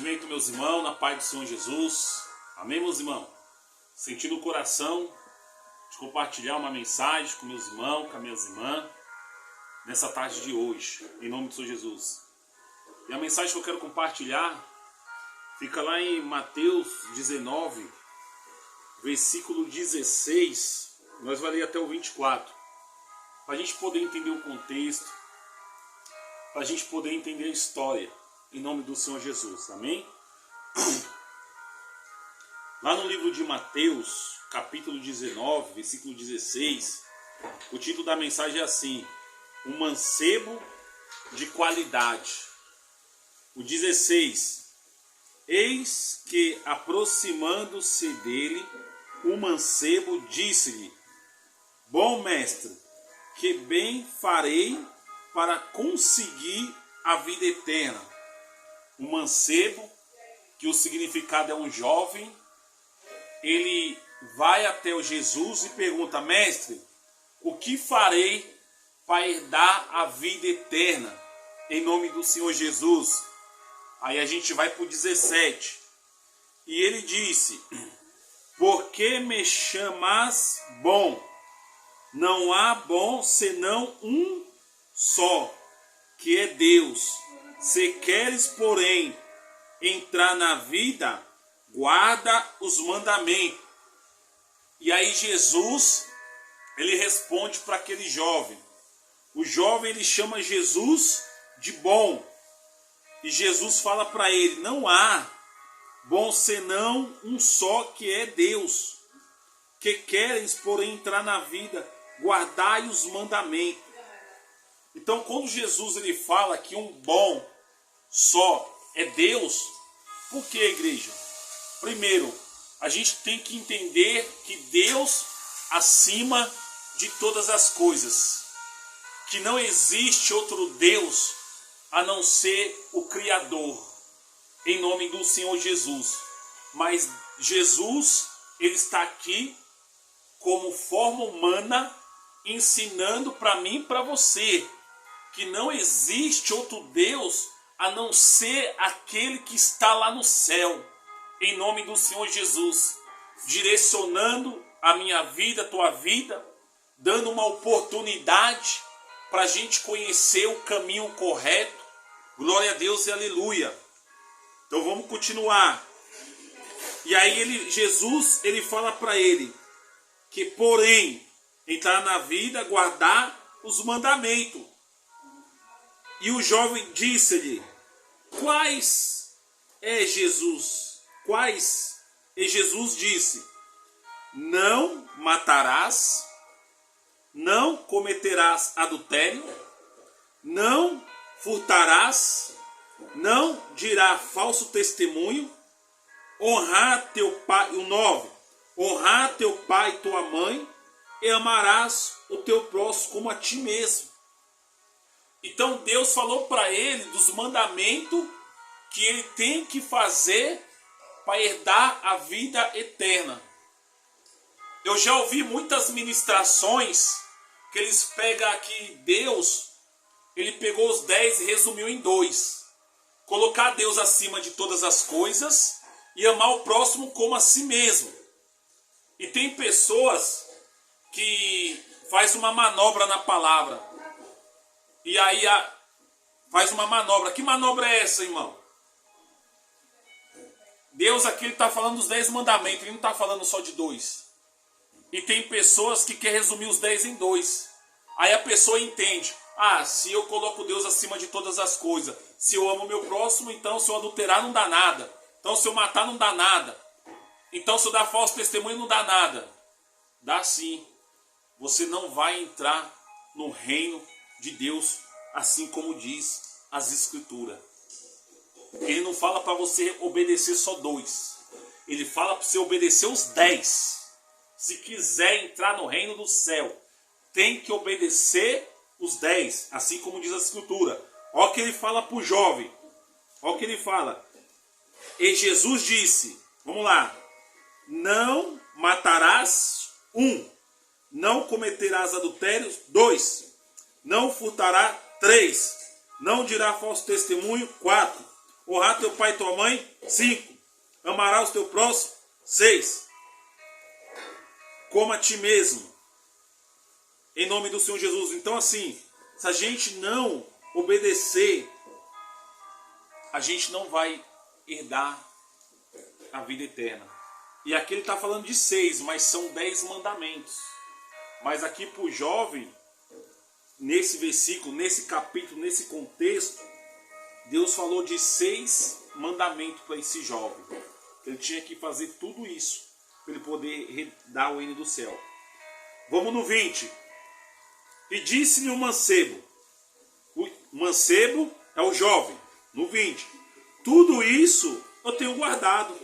Cumprimento meus irmãos na paz do Senhor Jesus. Amém, meus irmãos? Senti no coração de compartilhar uma mensagem com meus irmãos, com as minhas irmãs, nessa tarde de hoje, em nome do Senhor Jesus. E a mensagem que eu quero compartilhar fica lá em Mateus 19, versículo 16. Nós vamos ler até o 24, para a gente poder entender o contexto, para a gente poder entender a história, em nome do Senhor Jesus, amém? Lá no livro de Mateus, capítulo 19, versículo 16, o título da mensagem é assim: um mancebo de qualidade. O 16: eis que, aproximando-se dele, o mancebo disse-lhe: bom mestre, que bem farei para conseguir a vida eterna? O mancebo, que o significado é um jovem, ele vai até o Jesus e pergunta: mestre, o que farei para herdar a vida eterna? Em nome do Senhor Jesus. Aí a gente vai para o 17. E ele disse: por que me chamas bom? Não há bom senão um só, que é Deus. Se queres, porém, entrar na vida, guarda os mandamentos. E aí Jesus, ele responde para aquele jovem. O jovem, ele chama Jesus de bom. E Jesus fala para ele: não há bom senão um só, que é Deus. Que queres, porém, entrar na vida, guardai os mandamentos. Então, quando Jesus ele fala que um bom só é Deus, por que, igreja? Primeiro, a gente tem que entender que Deus acima de todas as coisas, que não existe outro Deus a não ser o Criador, em nome do Senhor Jesus. Mas Jesus, ele está aqui como forma humana, ensinando para mim e para você que não existe outro Deus a não ser aquele que está lá no céu, em nome do Senhor Jesus, direcionando a minha vida, a tua vida, dando uma oportunidade para a gente conhecer o caminho correto. Glória a Deus e aleluia. Então vamos continuar. E aí Jesus ele fala para ele que, porém, entrar na vida, guardar os mandamentos. E o jovem disse-lhe: quais é Jesus? Quais? E Jesus disse: não matarás, não cometerás adultério, não furtarás, não dirás falso testemunho, honrar teu pai, o 9, honrar teu pai e tua mãe, e amarás o teu próximo como a ti mesmo. Então Deus falou para ele dos mandamentos que ele tem que fazer para herdar a vida eterna. Eu já ouvi muitas ministrações que eles pegam aqui Deus, ele pegou os 10 e resumiu em 2. Colocar Deus acima de todas as coisas e amar o próximo como a si mesmo. E tem pessoas que faz uma manobra na palavra. E aí faz uma manobra. Que manobra é essa, irmão? Deus aqui está falando dos 10 mandamentos. Ele não está falando só de 2. E tem pessoas que querem resumir os 10 em 2. Aí a pessoa entende: se eu coloco Deus acima de todas as coisas, se eu amo o meu próximo, então se eu adulterar não dá nada. Então se eu matar não dá nada. Então se eu dar falso testemunho não dá nada. Dá sim. Você não vai entrar no reino de Deus, assim como diz as Escrituras. Ele não fala para você obedecer só 2. Ele fala para você obedecer os 10. Se quiser entrar no reino do céu, tem que obedecer os 10, assim como diz a Escritura. Olha o que ele fala para o jovem. Olha o que ele fala. E Jesus disse, vamos lá: não matarás, 1. Não cometerás adultério, 2. Não furtará, 3. Não dirá falso testemunho, 4. Honrar teu pai e tua mãe. 5. Amarás o teu próximo. 6. Como a ti mesmo. Em nome do Senhor Jesus. Então assim, se a gente não obedecer, a gente não vai herdar a vida eterna. E aqui ele está falando de 6, mas são 10 mandamentos. Mas aqui para o jovem, nesse versículo, nesse capítulo, nesse contexto, Deus falou de 6 mandamentos para esse jovem. Ele tinha que fazer tudo isso para ele poder dar o reino do céu. Vamos no 20. E disse-lhe o mancebo. O mancebo é o jovem. No 20. Tudo isso eu tenho guardado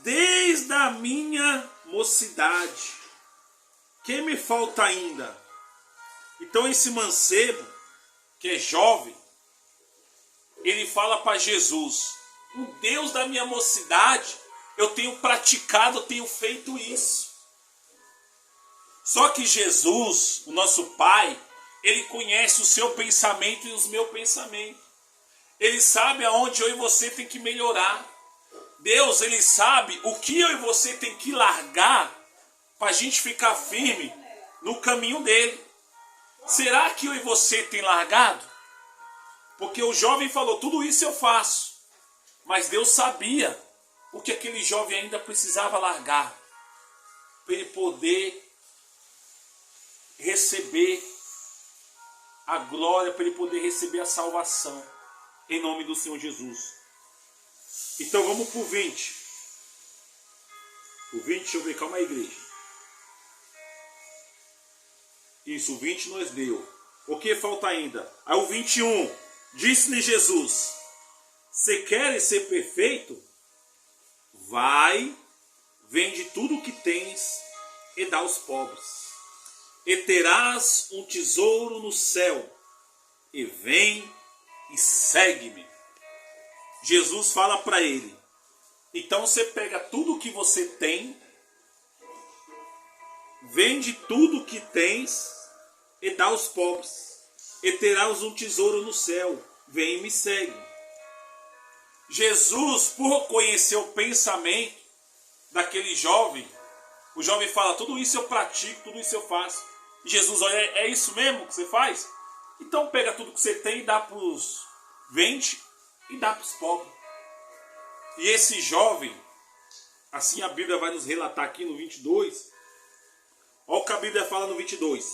desde a minha mocidade. Que me falta ainda? Então esse mancebo, que é jovem, ele fala para Jesus: o Deus da minha mocidade, eu tenho praticado, eu tenho feito isso. Só que Jesus, o nosso Pai, ele conhece o seu pensamento e os meus pensamentos. Ele sabe aonde eu e você tem que melhorar. Deus, ele sabe o que eu e você tem que largar para a gente ficar firme no caminho dele. Será que eu e você tem largado? Porque o jovem falou, tudo isso eu faço. Mas Deus sabia o que aquele jovem ainda precisava largar para ele poder receber a glória, para ele poder receber a salvação em nome do Senhor Jesus. Então vamos para o 20. O 20, deixa eu ver, calma aí, igreja. Isso, o 20 nós deu. O que falta ainda? Aí o 21. Disse-lhe Jesus: se queres ser perfeito, vai, vende tudo o que tens e dá aos pobres. E terás um tesouro no céu. E vem e segue-me. Jesus fala para ele: então você pega tudo o que você tem, vende tudo o que tens e dá aos pobres. E terás um tesouro no céu. Vem e me segue. Jesus, por conhecer o pensamento daquele jovem, o jovem fala, tudo isso eu pratico, tudo isso eu faço. E Jesus, olha, é isso mesmo que você faz? Então pega tudo que você tem e dá para os... vende e dá para os pobres. E esse jovem, assim a Bíblia vai nos relatar aqui no 22, olha o que a Bíblia fala no 22.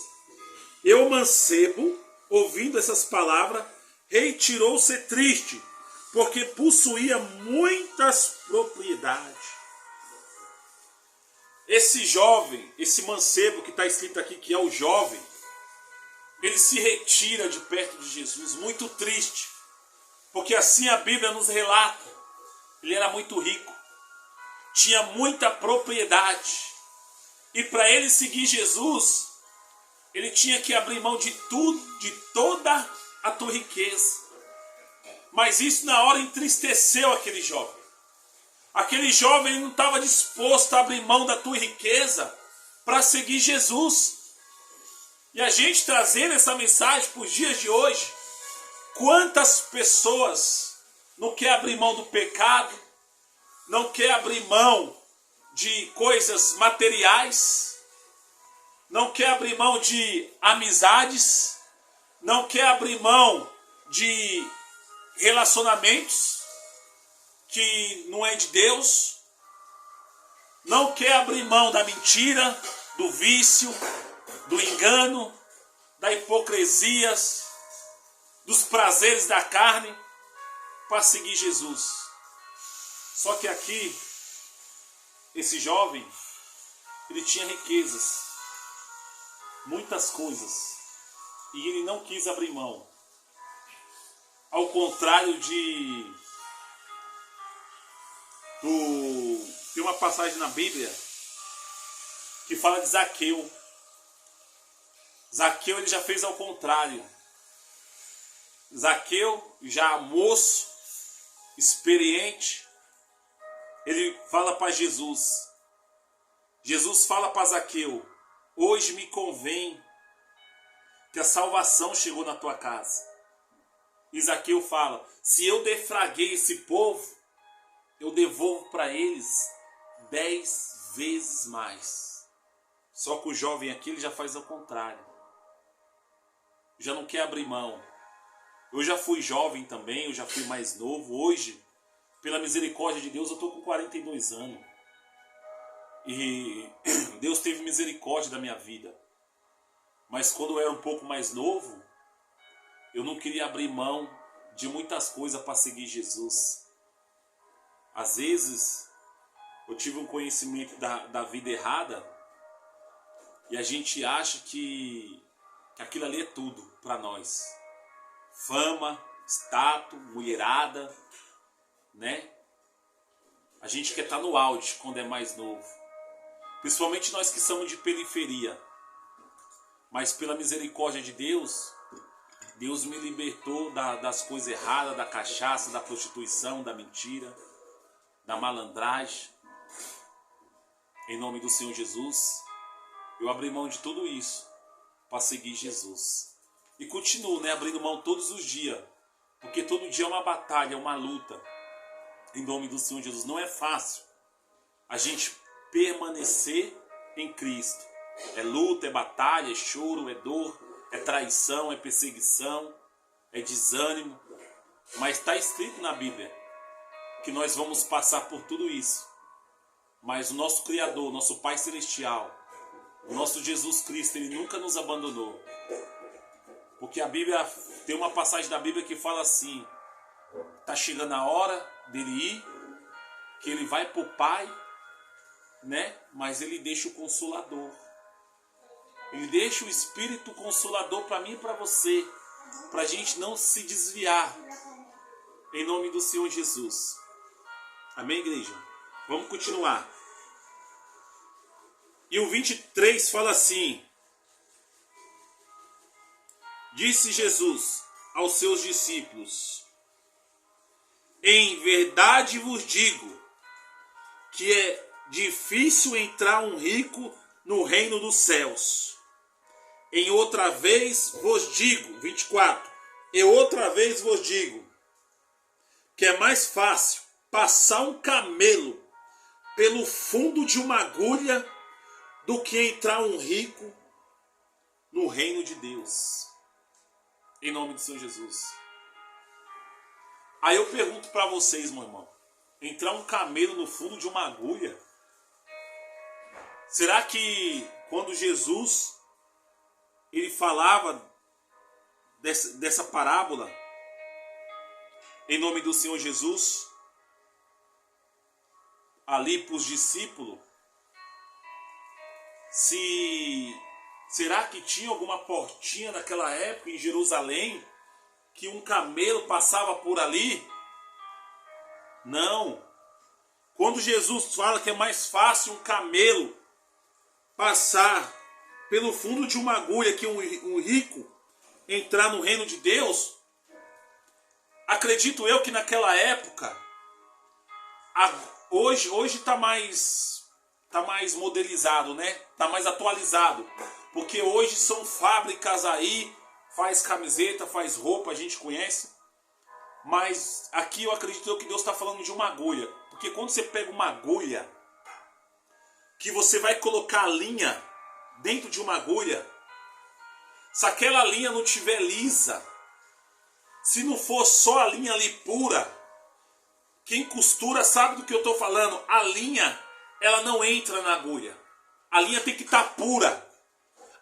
E o mancebo, ouvindo essas palavras, retirou-se triste, porque possuía muitas propriedades. Esse jovem, esse mancebo que está escrito aqui, que é o jovem, ele se retira de perto de Jesus, muito triste, porque assim a Bíblia nos relata, ele era muito rico, tinha muita propriedade, e para ele seguir Jesus, ele tinha que abrir mão de tudo, de toda a tua riqueza. Mas isso na hora entristeceu aquele jovem. Aquele jovem não estava disposto a abrir mão da tua riqueza para seguir Jesus. E a gente trazendo essa mensagem para os dias de hoje, quantas pessoas não quer abrir mão do pecado, não quer abrir mão de coisas materiais, não quer abrir mão de amizades, não quer abrir mão de relacionamentos que não é de Deus, não quer abrir mão da mentira, do vício, do engano, da hipocrisia, dos prazeres da carne, para seguir Jesus. Só que aqui, esse jovem, ele tinha riquezas, muitas coisas, e ele não quis abrir mão. Ao contrário tem uma passagem na Bíblia que fala de Zaqueu. Zaqueu, ele já fez ao contrário. Zaqueu, já moço, experiente, ele fala para Jesus. Jesus fala para Zaqueu: hoje me convém que a salvação chegou na tua casa. E Zaqueu fala: se eu defraguei esse povo, eu devolvo para eles 10 vezes mais. Só que o jovem aqui ele já faz ao contrário. Já não quer abrir mão. Eu já fui jovem também, eu já fui mais novo. Hoje, pela misericórdia de Deus, eu estou com 42 anos. E Deus teve misericórdia da minha vida. Mas quando eu era um pouco mais novo, eu não queria abrir mão de muitas coisas para seguir Jesus. Às vezes, eu tive um conhecimento da vida errada e a gente acha que aquilo ali é tudo para nós. Fama, status, mulherada, né? A gente quer estar no auge quando é mais novo. Principalmente nós que somos de periferia. Mas pela misericórdia de Deus, Deus me libertou das coisas erradas, da cachaça, da prostituição, da mentira, da malandragem. Em nome do Senhor Jesus, eu abri mão de tudo isso para seguir Jesus. E continuo, né, abrindo mão todos os dias. Porque todo dia é uma batalha, é uma luta. Em nome do Senhor Jesus. Não é fácil a gente permanecer em Cristo. É luta, é batalha, é choro, é dor, é traição, é perseguição, é desânimo. Mas está escrito na Bíblia que nós vamos passar por tudo isso. Mas o nosso Criador, nosso Pai Celestial, o nosso Jesus Cristo, Ele nunca nos abandonou. Porque a Bíblia, tem uma passagem da Bíblia que fala assim: está chegando a hora dele ir, que ele vai para o Pai, né? Mas ele deixa o Consolador. Ele deixa o Espírito Consolador para mim e para você, para a gente não se desviar, em nome do Senhor Jesus. Amém, igreja? Vamos continuar. E o 23 fala assim: disse Jesus aos seus discípulos: em verdade vos digo que é difícil entrar um rico no reino dos céus. Em outra vez vos digo, 24, e outra vez vos digo, que é mais fácil passar um camelo pelo fundo de uma agulha do que entrar um rico no reino de Deus. Em nome do Senhor Jesus. Aí eu pergunto para vocês, meu irmão, entrar um camelo no fundo de uma agulha? Será que quando Jesus ele falava dessa parábola, em nome do Senhor Jesus, ali para os discípulos, será que tinha alguma portinha naquela época em Jerusalém que um camelo passava por ali? Não. Quando Jesus fala que é mais fácil um camelo passar pelo fundo de uma agulha que um rico entrar no reino de Deus, acredito eu que naquela época, hoje está mais modelizado, né? Está mais atualizado, porque hoje são fábricas aí, faz camiseta, faz roupa, a gente conhece. Mas aqui eu acredito que Deus está falando de uma agulha, porque quando você pega uma agulha, que você vai colocar a linha dentro de uma agulha, se aquela linha não tiver lisa, se não for só a linha ali pura, quem costura sabe do que eu estou falando, a linha ela não entra na agulha, a linha tem que estar pura,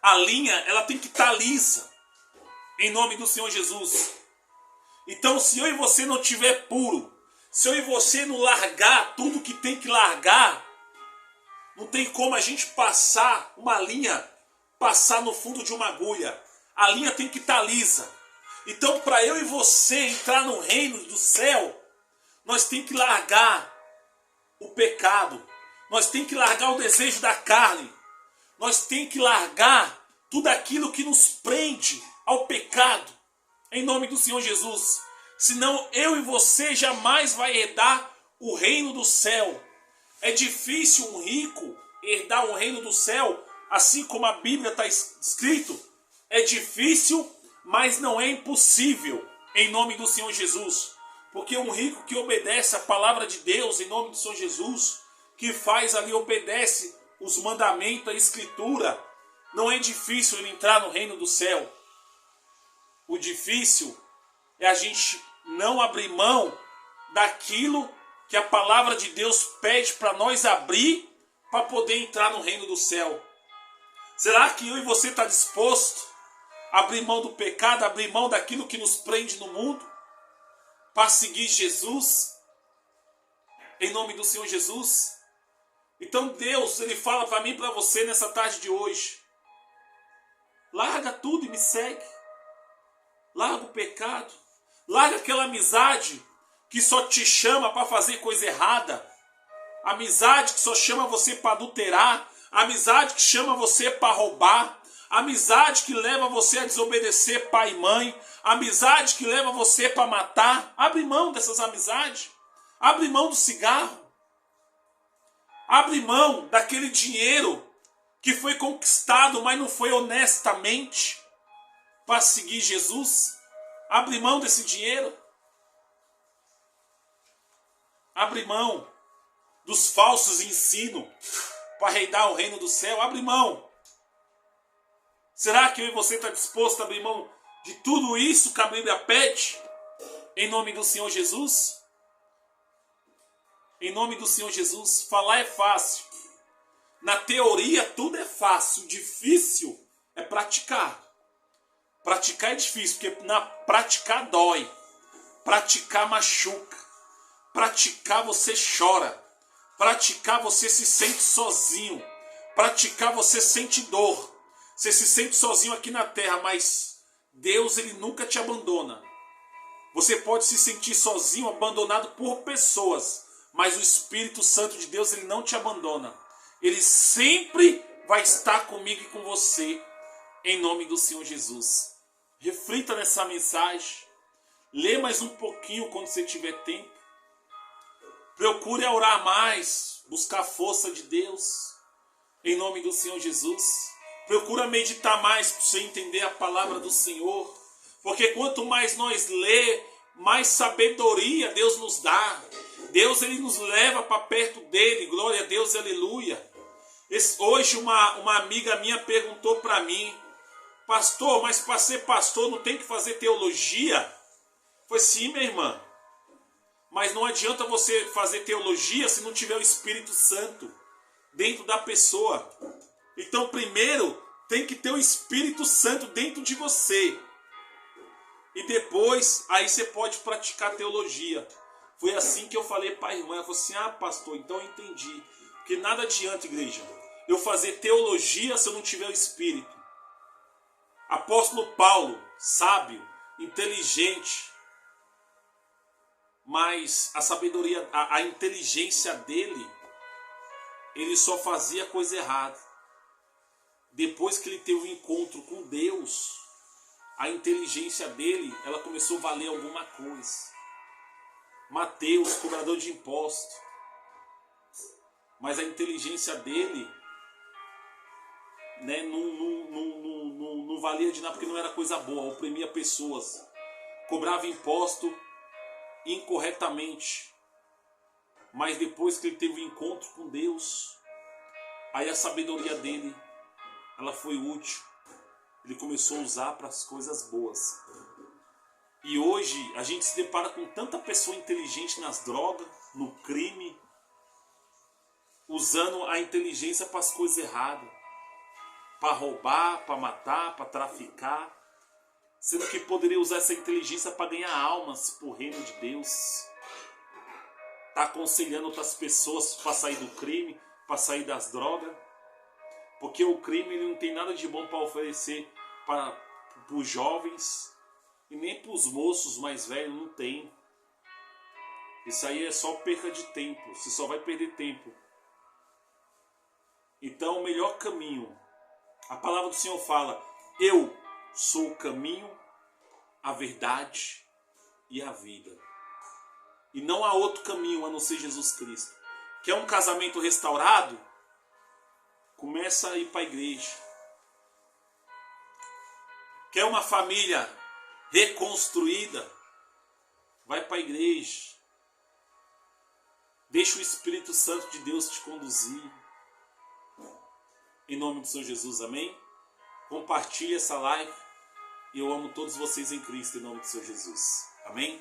a linha ela tem que estar lisa, em nome do Senhor Jesus. Então se eu e você não tiver puro, se eu e você não largar tudo que tem que largar, não tem como a gente passar uma linha, passar no fundo de uma agulha. A linha tem que estar lisa. Então, para eu e você entrar no reino do céu, nós tem que largar o pecado. Nós tem que largar o desejo da carne. Nós tem que largar tudo aquilo que nos prende ao pecado. Em nome do Senhor Jesus. Senão eu e você jamais vai herdar o reino do céu. É difícil um rico herdar o reino do céu, assim como a Bíblia está escrito. É difícil, mas não é impossível. em nome do Senhor Jesus. Porque um rico que obedece a palavra de Deus em nome do Senhor Jesus, que faz ali, obedece os mandamentos, a escritura, não é difícil ele entrar no reino do céu. O difícil é a gente não abrir mão daquilo que a palavra de Deus pede para nós abrir para poder entrar no reino do céu. Será que eu e você está disposto a abrir mão do pecado, abrir mão daquilo que nos prende no mundo, para seguir Jesus, em nome do Senhor Jesus? Então Deus, Ele fala para mim e para você nessa tarde de hoje: larga tudo e me segue. Larga o pecado. Larga aquela amizade que só te chama para fazer coisa errada. Amizade que só chama você para adulterar. Amizade que chama você para roubar. Amizade que leva você a desobedecer pai e mãe. Amizade que leva você para matar. Abre mão dessas amizades. Abre mão do cigarro. Abre mão daquele dinheiro que foi conquistado, mas não foi honestamente, para seguir Jesus. Abre mão desse dinheiro. Abre mão dos falsos ensinos para reinar o reino do céu. Abre mão. Será que eu e você está disposto a abrir mão de tudo isso que a Bíblia pede? Em nome do Senhor Jesus? Em nome do Senhor Jesus. Falar é fácil. Na teoria tudo é fácil. O difícil é praticar. Praticar é difícil, porque praticar dói. Praticar machuca. Praticar você chora. Praticar você se sente sozinho. Praticar você sente dor. Você se sente sozinho aqui na terra, mas Deus, Ele nunca te abandona. Você pode se sentir sozinho, abandonado por pessoas, mas o Espírito Santo de Deus, Ele não te abandona. Ele sempre vai estar comigo e com você, em nome do Senhor Jesus. Reflita nessa mensagem. Lê mais um pouquinho quando você tiver tempo. Procure orar mais, buscar a força de Deus, em nome do Senhor Jesus. Procura meditar mais para você entender a palavra do Senhor. Porque quanto mais nós lê, mais sabedoria Deus nos dá. Deus, Ele nos leva para perto dEle. Glória a Deus, aleluia. Hoje uma amiga minha perguntou para mim: pastor, mas para ser pastor não tem que fazer teologia? Foi sim, minha irmã. Mas não adianta você fazer teologia se não tiver o Espírito Santo dentro da pessoa. Então primeiro tem que ter o Espírito Santo dentro de você. E depois aí você pode praticar teologia. Foi assim que eu falei para a irmã. Ela falou assim: ah, pastor, então eu entendi. Porque nada adianta, igreja, eu fazer teologia se eu não tiver o Espírito. Apóstolo Paulo, sábio, inteligente, mas a sabedoria, a inteligência dele, ele só fazia coisa errada. Depois que ele teve um encontro com Deus, a inteligência dele, ela começou a valer alguma coisa. Mateus, cobrador de impostos, mas a inteligência dele, né, não valia de nada, porque não era coisa boa, oprimia pessoas, cobrava imposto incorretamente. Mas depois que ele teve um encontro com Deus, aí a sabedoria dele, ela foi útil. Ele começou a usar para as coisas boas. E hoje a gente se depara com tanta pessoa inteligente nas drogas, no crime, usando a inteligência para as coisas erradas, para roubar, para matar, para traficar, sendo que poderia usar essa inteligência para ganhar almas para o reino de Deus. Está aconselhando outras pessoas para sair do crime, para sair das drogas. Porque o crime, ele não tem nada de bom para oferecer para os jovens e nem para os moços mais velhos, não tem. Isso aí é só perca de tempo, você só vai perder tempo. Então o melhor caminho, a palavra do Senhor fala: eu sou o caminho, a verdade e a vida. E não há outro caminho a não ser Jesus Cristo. Quer um casamento restaurado? Começa a ir para a igreja. Quer uma família reconstruída? Vai para a igreja. Deixa o Espírito Santo de Deus te conduzir. Em nome do Senhor Jesus, amém? Compartilhe essa live. E eu amo todos vocês em Cristo, em nome do Senhor Jesus. Amém?